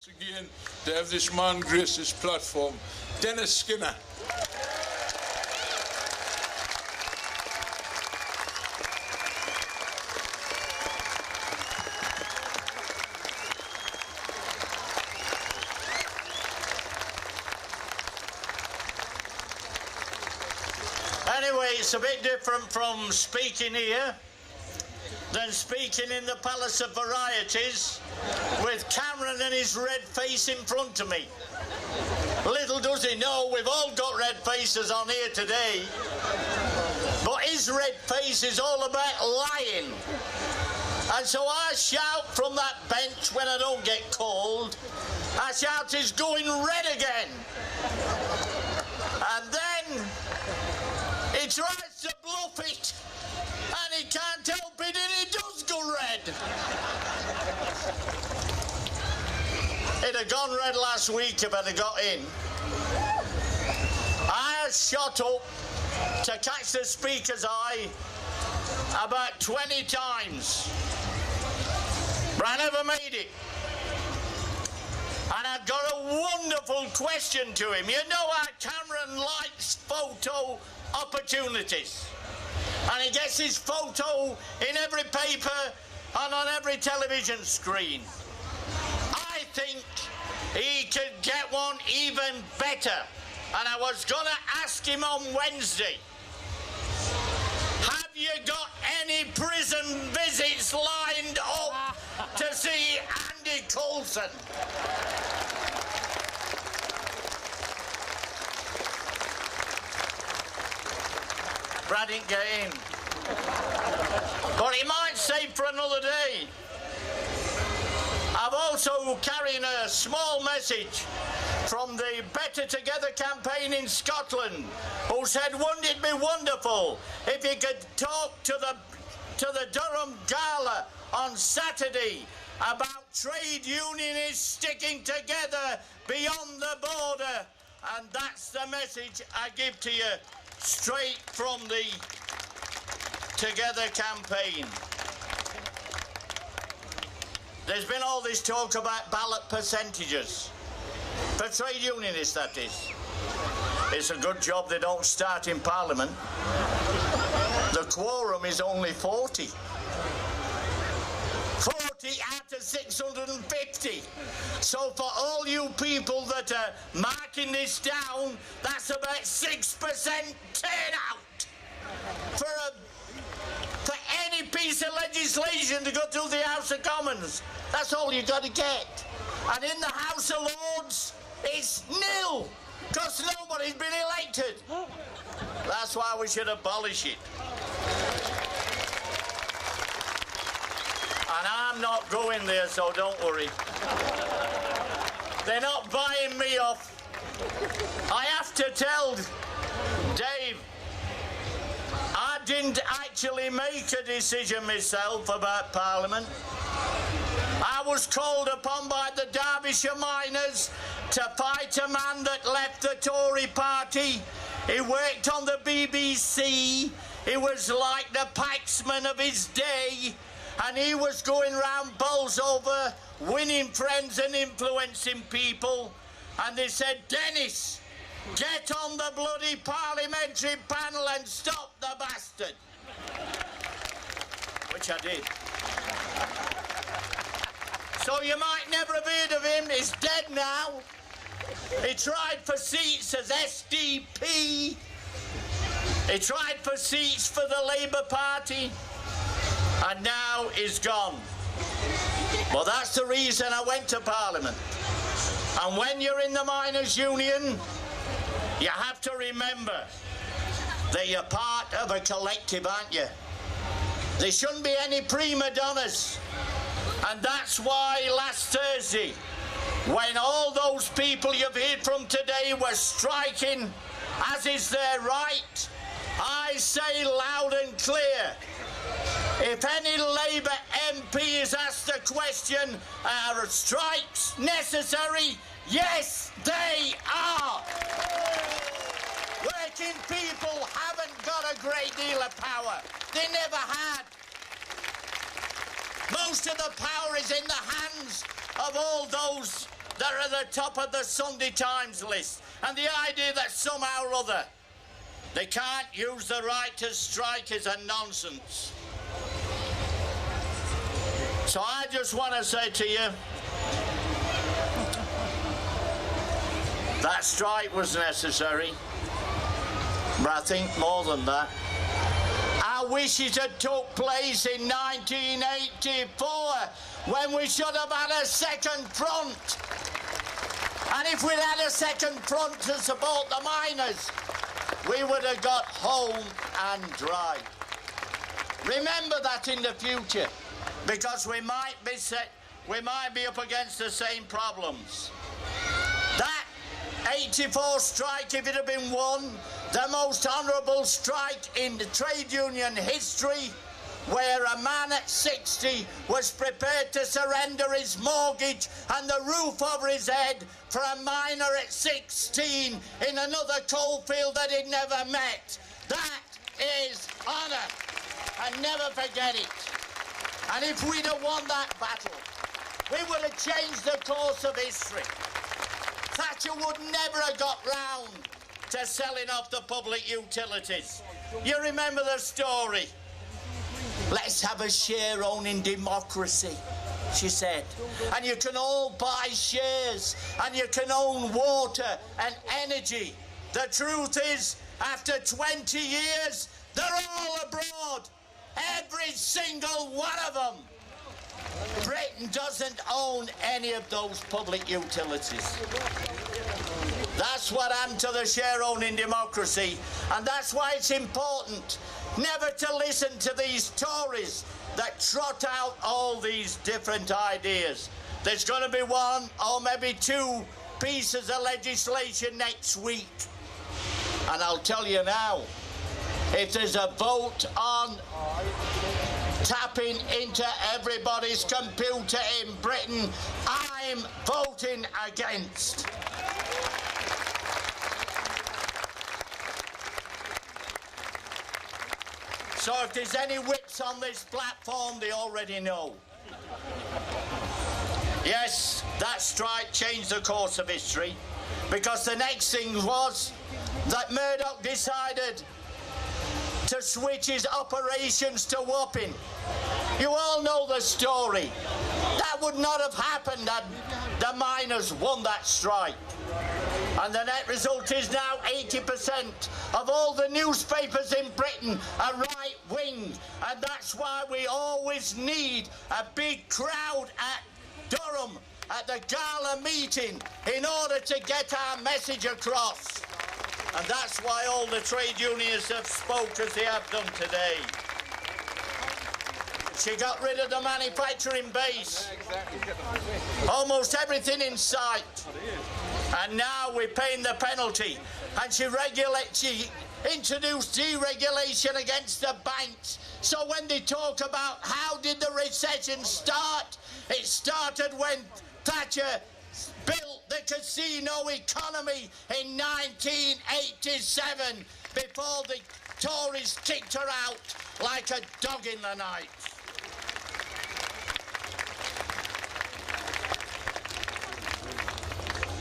Again, to have this man grace this platform, Dennis Skinner. Anyway, it's a bit different from speaking here than speaking in the Palace of Varieties with Cameron and his red face in front of me. Little does he know we've all got red faces on here today, but his red face is all about lying. And so I shout from that bench when I don't get called, I shout, he's going red again. And then he tries to bluff it, and he can't help it, and he does go red. It'd have gone red last week if I'd have got in. I shot up to catch the Speaker's eye about 20 times, but I never made it. And I've got a wonderful question to him. You know how Cameron likes photo opportunities, and he gets his photo in every paper and on every television screen. I think he could get one even better, and I was going to ask him on Wednesday, have you got any prison visits lined up to see Andy Coulson? Brad didn't get in. But he might save for another day. I'm also carrying a small message from the Better Together campaign in Scotland, who said, wouldn't it be wonderful if you could talk to the Durham Gala on Saturday about trade unionists sticking together beyond the border? And that's the message I give to you straight from the Together campaign. There's been all this talk about ballot percentages. For trade unionists, that is. It's a good job they don't start in Parliament. The quorum is only 40. 40 out of 650. So for all you people that are marking this down, that's about 6% turnout for any piece of legislation to go through the House of Commons. That's all you got to get. And in the House of Lords, it's nil, because nobody's been elected. That's why we should abolish it. And I'm not going there, so don't worry. They're not buying me off. I have to tell Dave, I didn't actually make a decision myself about Parliament. I was called upon by the Derbyshire miners to fight a man that left the Tory party. He worked on the BBC. He was like the Paxman of his day. And he was going round Bolsover, winning friends and influencing people. And they said, Dennis, get on the bloody parliamentary panel and stop the bastard. Which I did. So you might never have heard of him. He's dead now. He tried for seats as SDP. He tried for seats for the Labour Party. And now he's gone. Well, that's the reason I went to Parliament. And when you're in the miners' union, you have to remember that you're part of a collective, aren't you? There shouldn't be any prima donnas. And that's why last Thursday, when all those people you've heard from today were striking, as is their right, I say loud and clear, if any Labour MP is asked the question, are strikes necessary? Yes, they are. Working people haven't got a great deal of power. They never had. Most of the power is in the hands of all those that are at the top of the Sunday Times list, and the idea that somehow or other they can't use the right to strike is a nonsense. So I just want to say to you, that strike was necessary, but I think more than that. I wish it had took place in 1984, when we should have had a second front. And if we'd had a second front to support the miners, we would have got home and dry. Remember that in the future, because we might be up against the same problems. That 84 strike, if it had been won, the most honourable strike in the trade union history, where a man at 60 was prepared to surrender his mortgage and the roof over his head for a miner at 16 in another coalfield that he'd never met. That is honour, and never forget it. And if we'd have won that battle, we would have changed the course of history. Thatcher would never have got round to selling off the public utilities. You remember the story? Let's have a share owning democracy, she said. And you can all buy shares, and you can own water and energy. The truth is, after 20 years, they're all abroad. Every single one of them. Britain doesn't own any of those public utilities. That's what happened to the share-owning democracy, and that's why it's important never to listen to these Tories that trot out all these different ideas. There's going to be one or maybe two pieces of legislation next week. And I'll tell you now, if there's a vote on tapping into everybody's computer in Britain, I'm voting against. So if there's any whips on this platform, they already know. Yes, that strike changed the course of history, because the next thing was that Murdoch decided to switch his operations to Wapping. You all know the story. That would not have happened had the miners won that strike. And the net result is now 80% of all the newspapers in Britain are right-wing. And that's why we always need a big crowd at Durham at the gala meeting in order to get our message across. And that's why all the trade unions have spoke as they have done today. She got rid of the manufacturing base. Almost everything in sight. And now we're paying the penalty. And she introduced deregulation against the banks. So when they talk about how did the recession start, it started when Thatcher built the casino economy in 1987 before the Tories kicked her out like a dog in the night.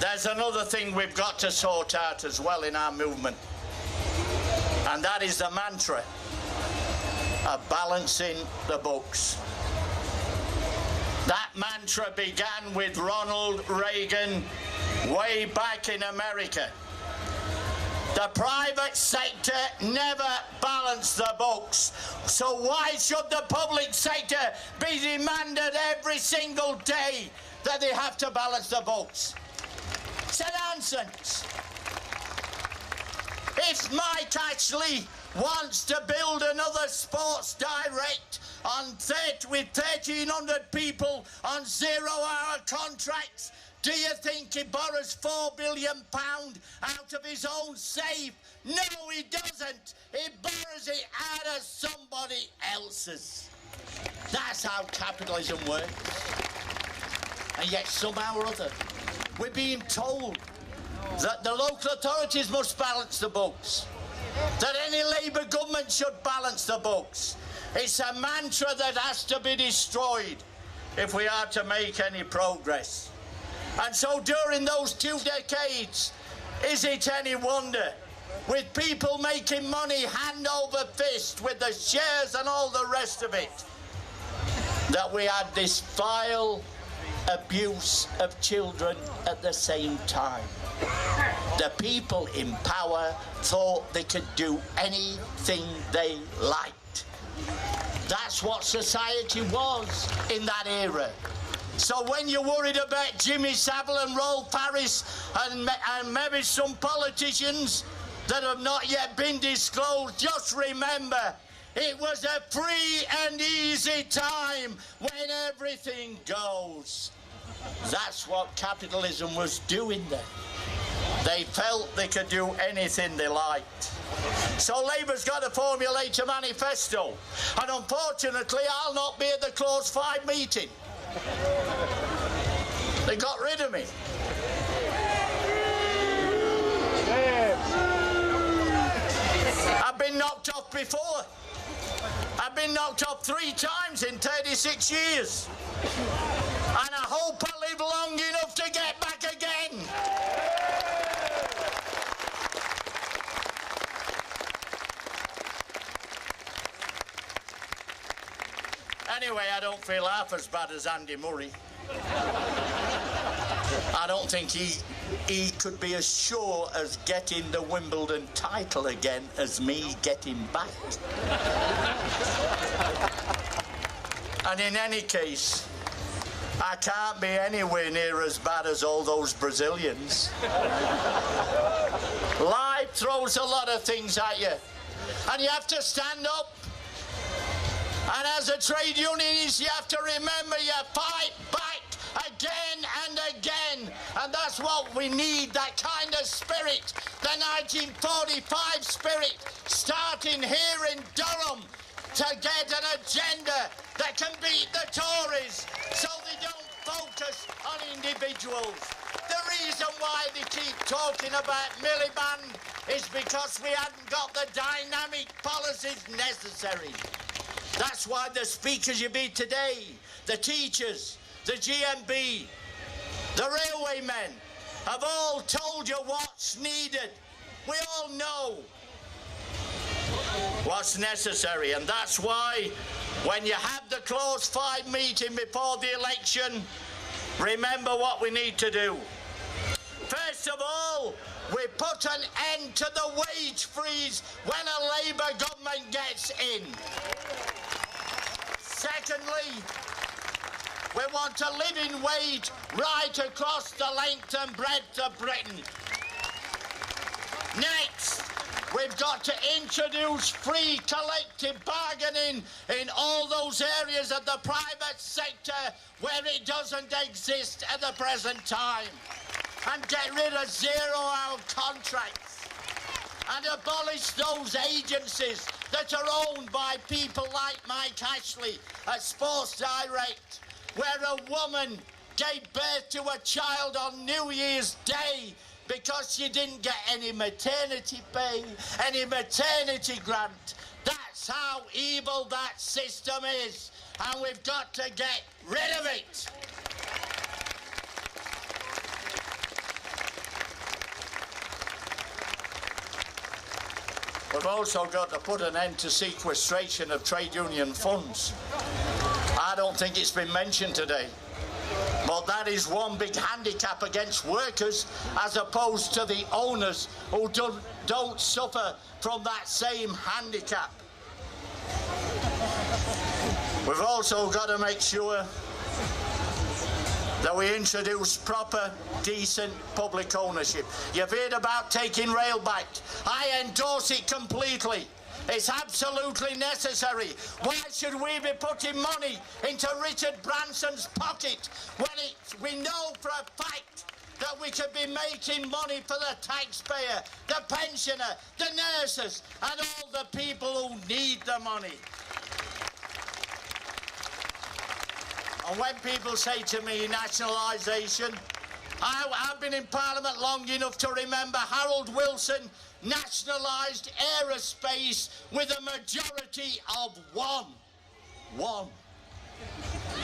There's another thing we've got to sort out as well in our movement, and that is the mantra of balancing the books. That mantra began with Ronald Reagan way back in America. The private sector never balanced the books, so why should the public sector be demanded every single day that they have to balance the books? It's a nonsense. If Mike Ashley wants to build another Sports Direct with 1,300 people on zero-hour contracts, do you think he borrows £4 billion out of his own safe? No, he doesn't. He borrows it out of somebody else's. That's how capitalism works. And yet somehow or other, we're being told that the local authorities must balance the books, that any Labour government should balance the books. It's a mantra that has to be destroyed if we are to make any progress. And so during those 2 decades, is it any wonder, with people making money hand over fist with the shares and all the rest of it, that we had this vile abuse of children at the same time? The people in power thought they could do anything they liked. That's what society was in that era. So when you're worried about Jimmy Savile and Rolf Harris and maybe some politicians that have not yet been disclosed, just remember, it was a free and easy time when everything goes. That's what capitalism was doing then. They felt they could do anything they liked. So Labour's got to formulate a manifesto. And unfortunately, I'll not be at the Clause 5 meeting. They got rid of me. I've been knocked off before. I've been knocked off 3 times in 36 years. And I hope I live long enough to get back again. Anyway, I don't feel half as bad as Andy Murray. I don't think he could be as sure as getting the Wimbledon title again as me getting back. And in any case, I can't be anywhere near as bad as all those Brazilians. Life throws a lot of things at you, and you have to stand up. And as a trade unionist, you have to remember you fight back again and again. And that's what we need, that kind of spirit, the 1945 spirit, starting here in Durham, to get an agenda that can beat the Tories so they don't focus on individuals. The reason why they keep talking about Miliband is because we hadn't got the dynamic policies necessary. That's why the speakers you meet today, the teachers, the GMB, the railway men, have all told you what's needed. We all know what's necessary, and that's why when you have the Clause 5 meeting before the election, remember what we need to do. First of all, we put an end to the wage freeze when a Labour government gets in. Secondly, we want a living wage right across the length and breadth of Britain. Next, we've got to introduce free collective bargaining in all those areas of the private sector where it doesn't exist at the present time. And get rid of zero-hour contracts. And abolish those agencies that are owned by people like Mike Ashley at Sports Direct, where a woman gave birth to a child on New Year's Day because she didn't get any maternity pay, any maternity grant. That's how evil that system is, and we've got to get rid of it. We've also got to put an end to sequestration of trade union funds. I don't think it's been mentioned today, but that is one big handicap against workers as opposed to the owners who don't suffer from that same handicap. We've also got to make sure that we introduce proper, decent public ownership. You've heard about taking rail back. I endorse it completely. It's absolutely necessary. Why should we be putting money into Richard Branson's pocket when we know for a fact that we could be making money for the taxpayer, the pensioner, the nurses, and all the people who need the money? And when people say to me nationalisation, I've been in Parliament long enough to remember Harold Wilson nationalised aerospace with a majority of one.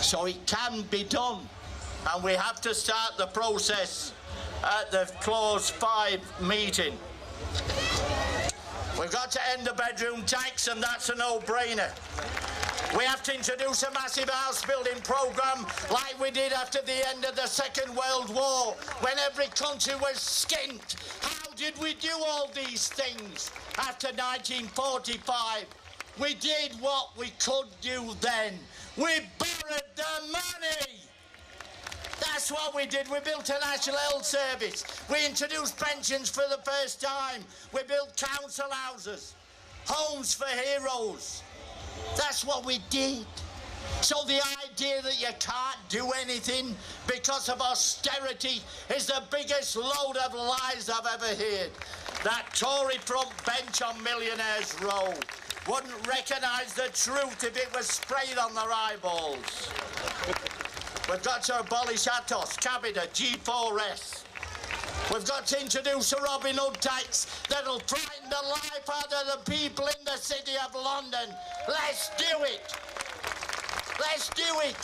So it can be done. and we have to start the process at the Clause 5 meeting. We've got to end the bedroom tax, and that's a no-brainer. We have to introduce a massive house building programme like we did after the end of the Second World War, when every country was skint. How did we do all these things after 1945? We did what we could do then. We borrowed the money. That's what we did. We built a National Health Service. We introduced pensions for the first time. We built council houses, homes for heroes. That's what we did. So the idea that you can't do anything because of austerity is the biggest load of lies I've ever heard. That Tory front bench on Millionaires Row wouldn't recognise the truth if it was sprayed on their eyeballs. We've got to abolish Atos, Cabida, G4S. We've got to introduce a Robin Hood tax that'll frighten the life out of the people in the City of London. Let's do it. Let's do it.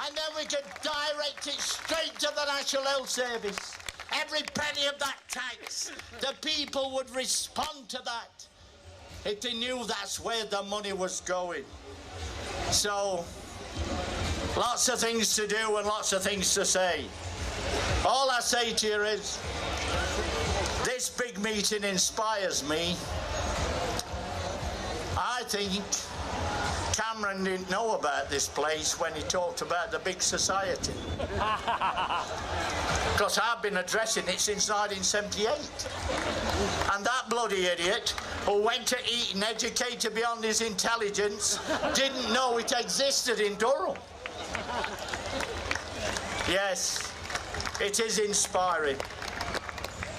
And then we can direct it straight to the National Health Service. Every penny of that tax, the people would respond to that if they knew that's where the money was going. So, lots of things to do and lots of things to say. All I say to you is, this big meeting inspires me. I think Cameron didn't know about this place when he talked about the big society. Because I've been addressing it since 1978. And that bloody idiot who went to Eton educated beyond his intelligence didn't know it existed in Durham. Yes, it is inspiring.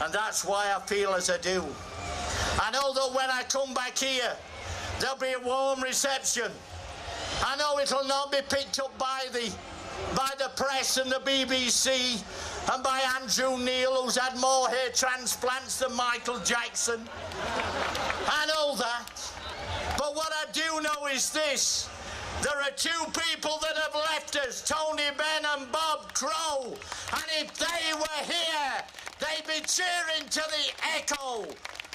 And that's why I feel as I do. I know that when I come back here, there'll be a warm reception. I know it'll not be picked up by the press and the BBC and by Andrew Neil, who's had more hair transplants than Michael Jackson. I know that. But what I do know is this. There are two people that have left us, Tony Benn and Bob Crow. And if they were here, they'd be cheering to the echo.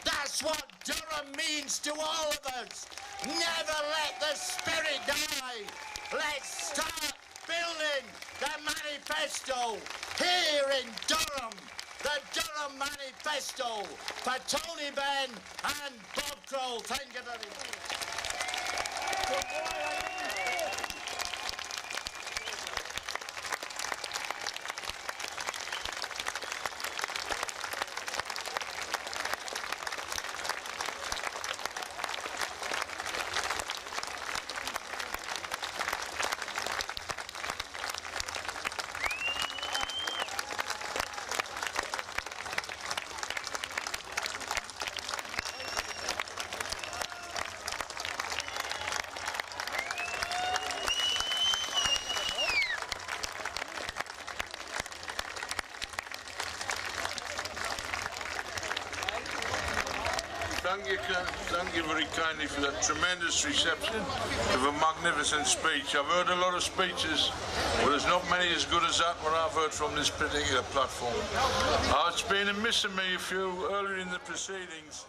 That's what Durham means to all of us. Never let the spirit die. Let's start building the manifesto here in Durham. The Durham Manifesto for Tony Benn and Bob Crow. Thank you very much. Thank you very kindly for that tremendous reception of a magnificent speech. I've heard a lot of speeches, but there's not many as good as that what I've heard from this particular platform. It's been a miss of me a few earlier in the proceedings.